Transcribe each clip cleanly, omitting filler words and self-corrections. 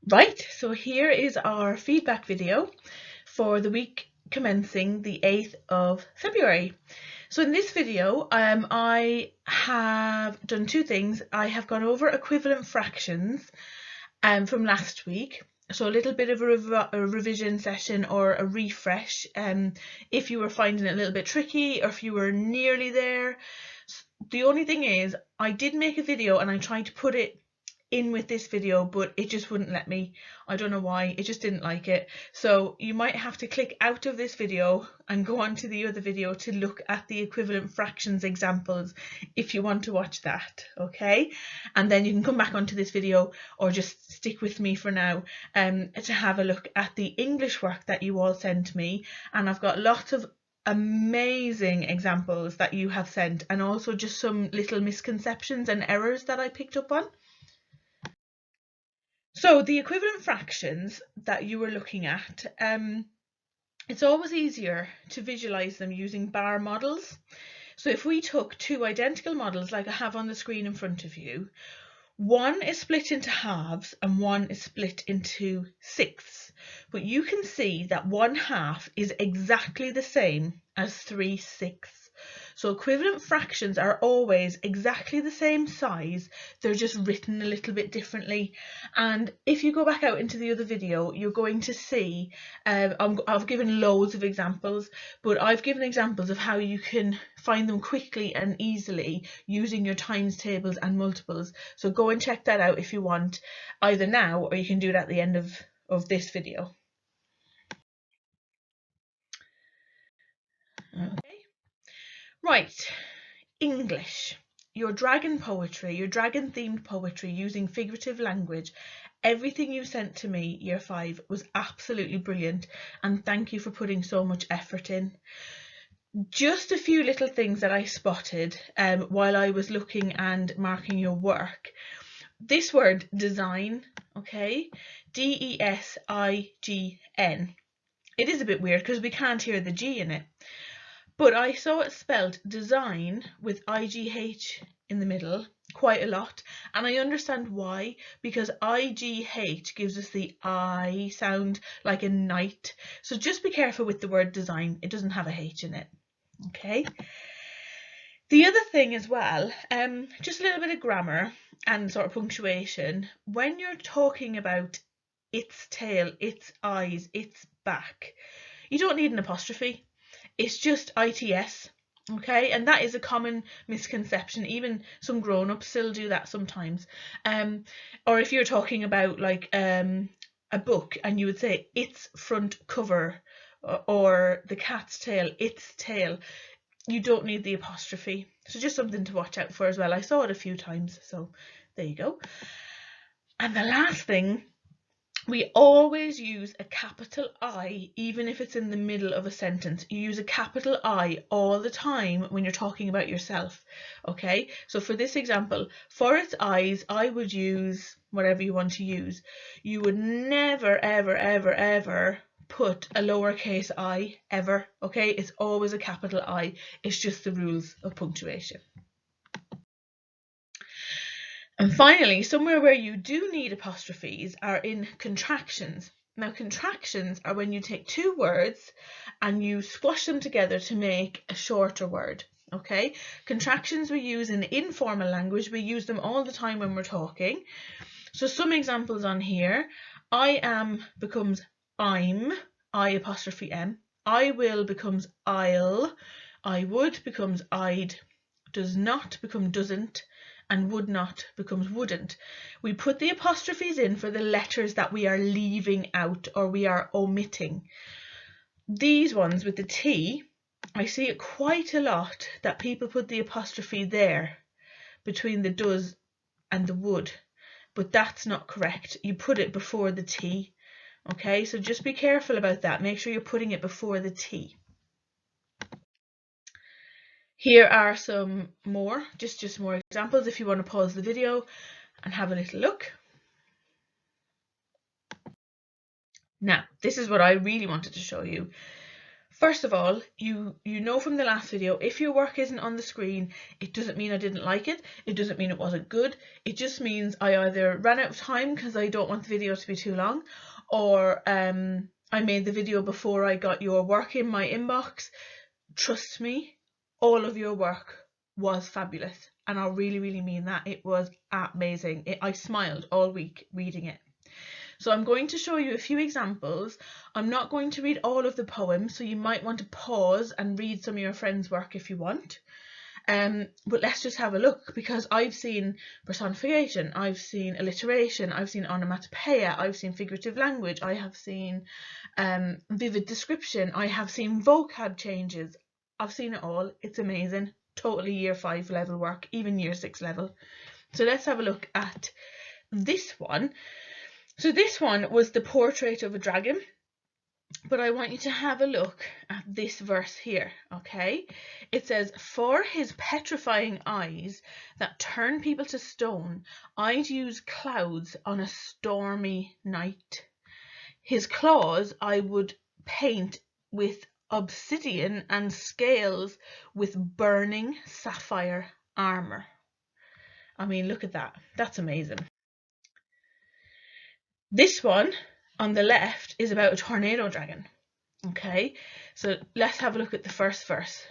Right, so here is our feedback video for the week commencing the 8th of February. So in this video, I have done two things. I have gone over equivalent fractions from last week. So a little bit of a revision session or a refresh if you were finding it a little bit tricky or if you were nearly there. The only thing is I did make a video and I tried to put it in with this video, but it just wouldn't let me. I don't know why, it just didn't like it. So you might have to click out of this video and go on to the other video to look at the equivalent fractions examples if you want to watch that, okay? And then you can come back onto this video or just stick with me for now to have a look at the English work that you all sent me. And I've got lots of amazing examples that you have sent, and also just some little misconceptions and errors that I picked up on. So the equivalent fractions that you were looking at, it's always easier to visualize them using bar models. So if we took two identical models like I have on the screen in front of you, one is split into halves and one is split into sixths, but you can see that 1/2 is exactly the same as 3/6. So equivalent fractions are always exactly the same size, they're just written a little bit differently. And if you go back out into the other video, you're going to see, I've given loads of examples, but I've given examples of how you can find them quickly and easily using your times tables and multiples. So go and check that out if you want, either now or you can do it at the end of this video. Okay. Right, English. Your dragon poetry, your dragon themed poetry using figurative language, everything you sent to me, year 5, was absolutely brilliant, and thank you for putting so much effort in. Just a few little things that I spotted while I was looking and marking your work. This word design, okay, D-E-S-I-G-N. It is a bit weird because we can't hear the G in it. But I saw it spelled design with IGH in the middle quite a lot, and I understand why, because IGH gives us the I sound like a knight. So just be careful with the word design, it doesn't have a H in it. Okay. The other thing as well, just a little bit of grammar and sort of punctuation. When you're talking about its tail, its eyes, its back, you don't need an apostrophe. It's just ITS, okay? And that is a common misconception. Even some grown-ups still do that sometimes. Or if you're talking about like a book and you would say its front cover, or the cat's tail, its tail, you don't need the apostrophe. So just something to watch out for as well. I saw it a few times, so there you go. And the last thing, we always use a capital I, even if it's in the middle of a sentence. You use a capital I all the time when you're talking about yourself, okay? So for this example, for its eyes, I would use whatever you want to use. You would never, ever, ever, ever put a lowercase I, ever, okay? It's always a capital I. It's just the rules of punctuation. And finally, somewhere where you do need apostrophes are in contractions. Now, contractions are when you take two words and you squash them together to make a shorter word. Okay, contractions we use in informal language. We use them all the time when we're talking. So some examples on here: I am becomes I'm, I apostrophe M. I will becomes I'll. I would becomes I'd. Does not become doesn't, and would not becomes wouldn't. We put the apostrophes in for the letters that we are leaving out or we are omitting. These ones with the T, I see it quite a lot that people put the apostrophe there between the does and the would, but that's not correct. You put it before the T. Okay, so just be careful about that. Make sure you're putting it before the T. Here are some more, just more examples if you want to pause the video and have a little look. Now, this is what I really wanted to show you. First of all, you know from the last video, if your work isn't on the screen, it doesn't mean I didn't like it. It doesn't mean it wasn't good. It just means I either ran out of time because I don't want the video to be too long, or I made the video before I got your work in my inbox. Trust me, all of your work was fabulous, and I really, really mean that. It was amazing. I smiled all week reading it. So I'm going to show you a few examples. I'm not going to read all of the poems, so you might want to pause and read some of your friends' work if you want. But let's just have a look, because I've seen personification, I've seen alliteration, I've seen onomatopoeia, I've seen figurative language, I have seen vivid description, I have seen vocab changes. I've seen it all. It's amazing. Totally year 5 level work, even year 6 level. So let's have a look at this one. So this one was the portrait of a dragon, but I want you to have a look at this verse here, okay? It says, "For his petrifying eyes that turn people to stone, I'd use clouds on a stormy night. His claws I would paint with obsidian and scales with burning sapphire armor." I mean, look at that. That's amazing. This one on the left is about a tornado dragon. Okay, so let's have a look at the first verse.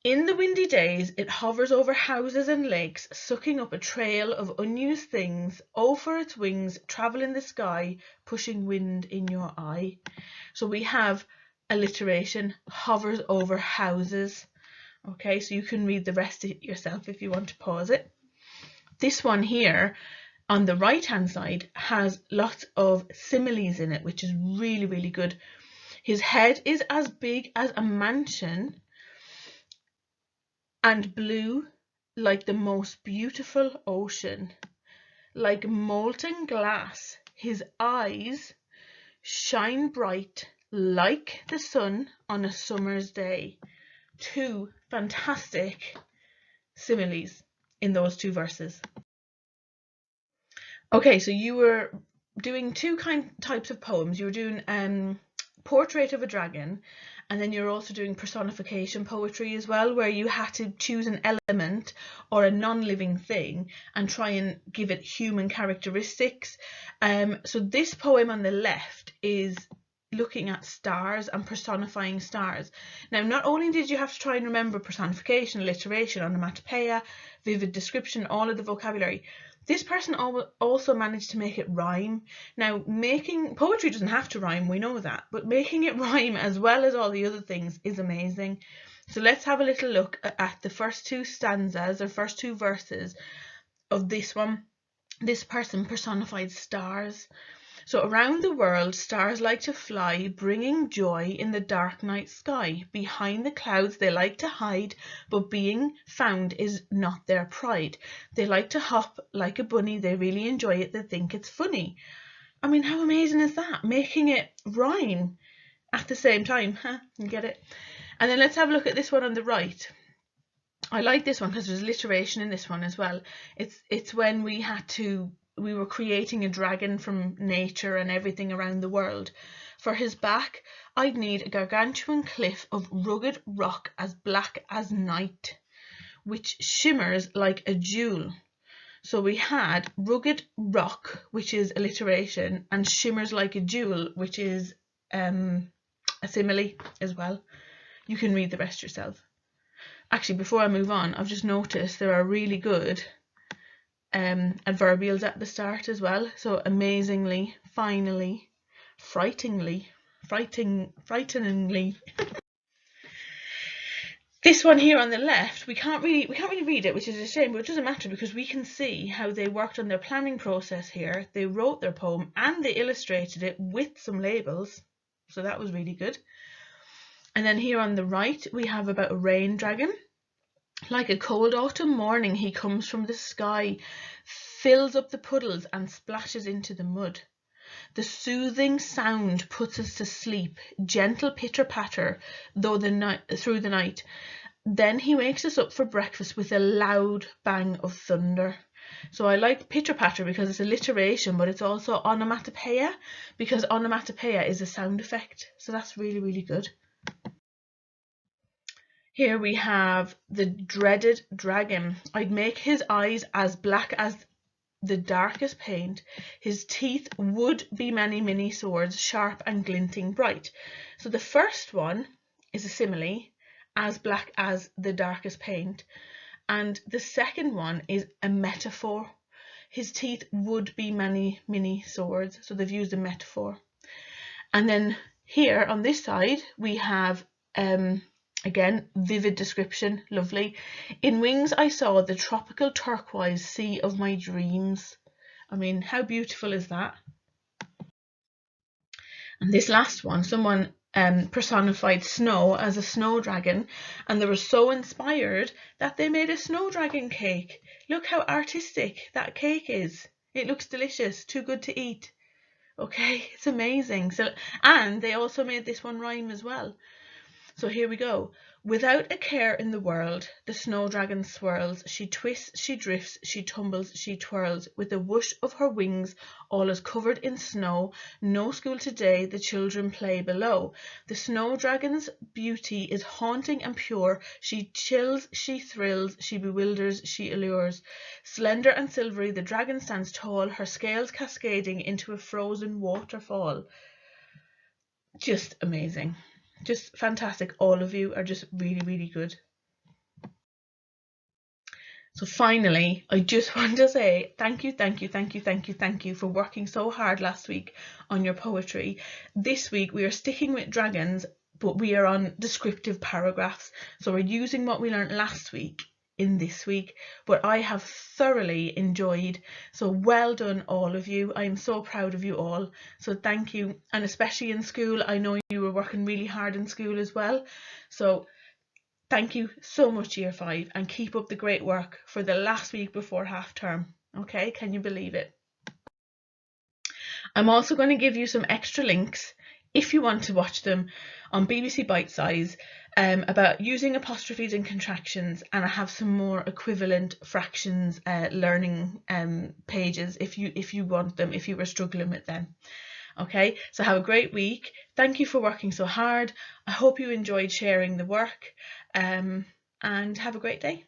"In the windy days, it hovers over houses and lakes, sucking up a trail of unused things. Over its wings, travel in the sky, pushing wind in your eye." So we have alliteration, hovers over houses. Okay, so you can read the rest of it yourself if you want to pause it. This one here on the right hand side has lots of similes in it, which is really, really good. His head is as big as a mansion and blue like the most beautiful ocean. Like molten glass, his eyes shine bright like the sun on a summer's day. Two fantastic similes in those two verses. Okay, so you were doing two types of poems. You were doing portrait of a dragon, and then you're also doing personification poetry as well, where you had to choose an element or a non-living thing and try and give it human characteristics. So this poem on the left is looking at stars and personifying stars. Now, not only did you have to try and remember personification, alliteration, onomatopoeia, vivid description, all of the vocabulary, this person also managed to make it rhyme. Now, making poetry doesn't have to rhyme, we know that, but making it rhyme as well as all the other things is amazing. So let's have a little look at the first two stanzas, or first two verses of this one. This person personified stars. So around the world, stars like to fly, bringing joy in the dark night sky. Behind the clouds they like to hide, but being found is not their pride. They like to hop like a bunny, they really enjoy it, they think it's funny. I mean, how amazing is that? Making it rhyme at the same time, huh? You get it? And then let's have a look at this one on the right. I like this one because there's alliteration in this one as well. It's when we were creating a dragon from nature and everything around the world. For his back, I'd need a gargantuan cliff of rugged rock as black as night, which shimmers like a jewel. So we had rugged rock, which is alliteration, and shimmers like a jewel, which is a simile as well. You can read the rest yourself. Actually, before I move on, I've just noticed there are really good adverbials at the start as well. So amazingly, finally, frighteningly. This one here on the left, we can't really read it, which is a shame, but it doesn't matter because we can see how they worked on their planning process here. They wrote their poem and they illustrated it with some labels, so that was really good. And then here on the right, we have about a rain dragon. Like a cold autumn morning, he comes from the sky, fills up the puddles and splashes into the mud. The soothing sound puts us to sleep, gentle pitter-patter through the night. Then he wakes us up for breakfast with a loud bang of thunder. So I like pitter-patter because it's alliteration, but it's also onomatopoeia, because onomatopoeia is a sound effect. So that's really, really good. Here we have the dreaded dragon. I'd make his eyes as black as the darkest paint. His teeth would be many, many swords, sharp and glinting bright. So the first one is a simile, as black as the darkest paint. And the second one is a metaphor. His teeth would be many, many swords. So they've used a metaphor. And then here on this side, we have again, vivid description, lovely. In wings I saw the tropical turquoise sea of my dreams. I mean, how beautiful is that? And this last one, someone personified snow as a snow dragon, and they were so inspired that they made a snow dragon cake. Look how artistic that cake is. It looks delicious, too good to eat. Okay, it's amazing. So, and they also made this one rhyme as well. So here we go. Without a care in the world, the snow dragon swirls. She twists, she drifts, she tumbles, she twirls. With a whoosh of her wings, all is covered in snow. No school today, the children play below. The snow dragon's beauty is haunting and pure. She chills, she thrills, she bewilders, she allures. Slender and silvery, the dragon stands tall, her scales cascading into a frozen waterfall. Just amazing. Just fantastic. All of you are just really, really good. So finally, I just want to say thank you for working so hard last week on your poetry. This week we are sticking with dragons, but we are on descriptive paragraphs. So we're using what we learned last week in this week, but I have thoroughly enjoyed. So well done, all of you. I'm so proud of you all. So thank you. And especially in school, I know you were working really hard in school as well. So thank you so much, Year 5, and keep up the great work for the last week before half term. Okay, can you believe it? I'm also going to give you some extra links if you want to watch them on BBC Bitesize about using apostrophes and contractions, and I have some more equivalent fractions learning pages if you want them, if you were struggling with them. Okay, so have a great week. Thank you for working so hard. I hope you enjoyed sharing the work, and have a great day.